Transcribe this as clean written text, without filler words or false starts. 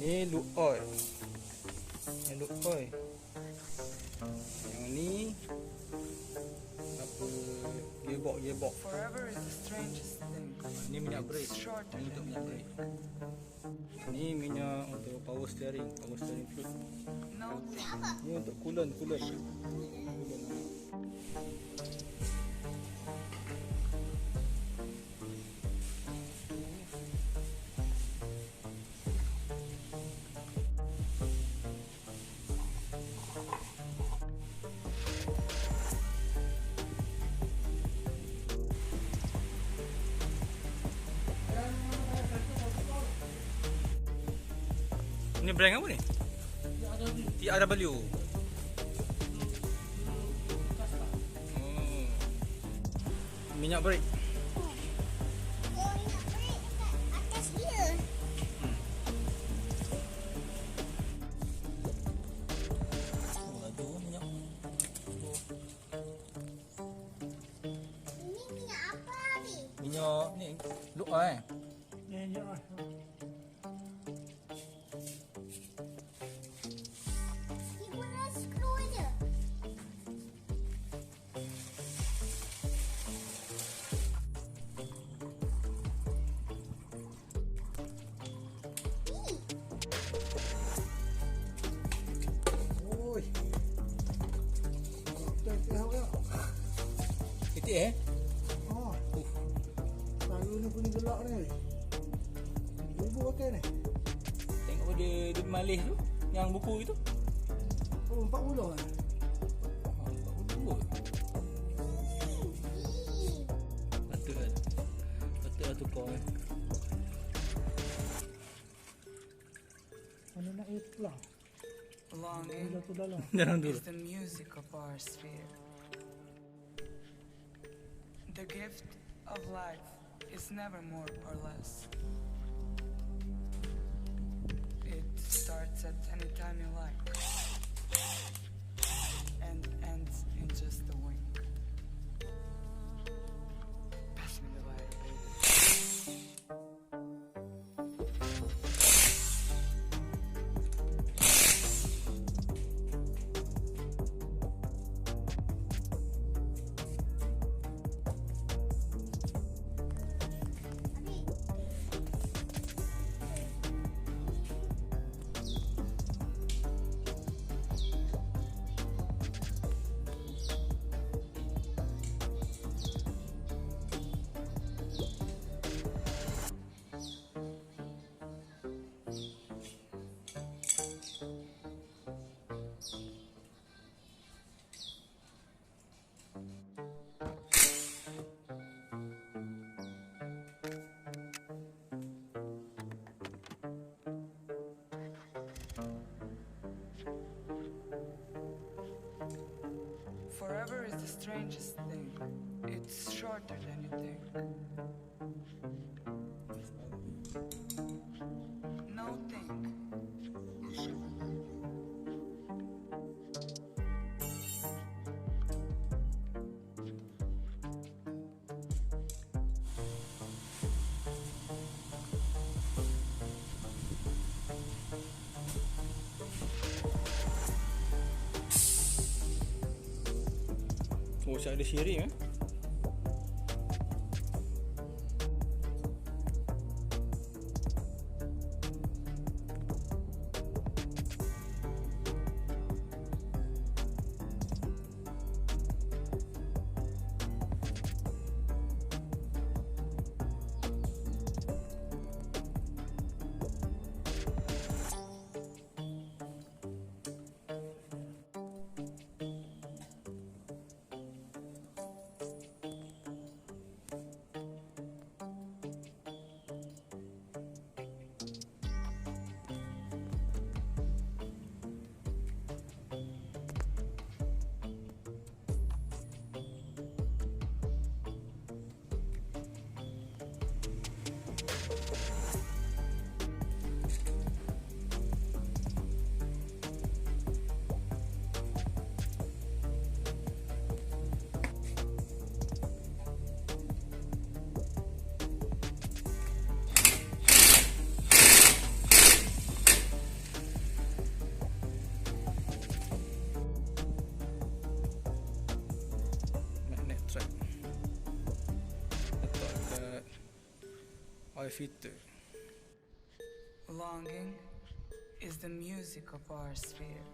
Ni Lube Oil. Ni Lube Oil. Yang ni apa, gearbox. Forever is the strangest thing. Ni minyak brake. Ni untuk minyak brake. Ni minyak untuk power steering fluid. No thing. Ni untuk coolant. Ni brand apa ni? TRW. Minyak brake. Atas dia. Aduh, minyak. Ini minyak apa ni? Minyak ni Lube Oil. Minyak. Ni guna skru je. Oi. Tengok. Titik Oh. Baru ni punya gelak ni. Ibu pakai ni. Tengok dia malih tu, yang buku itu. Oh, 40 kan? Patutlah tukar. Mana nak air pulang? Longing Jatuh dalam. Dalam dulu. is the music of our sphere. The gift of life is never more or less. It starts at any time you like and ends in just a wink. Pass me the lighter, baby. Forever is the strangest thing. It's shorter than you think. No think. Oh, saya ada sharing oil filter. Longing is the music of our sphere.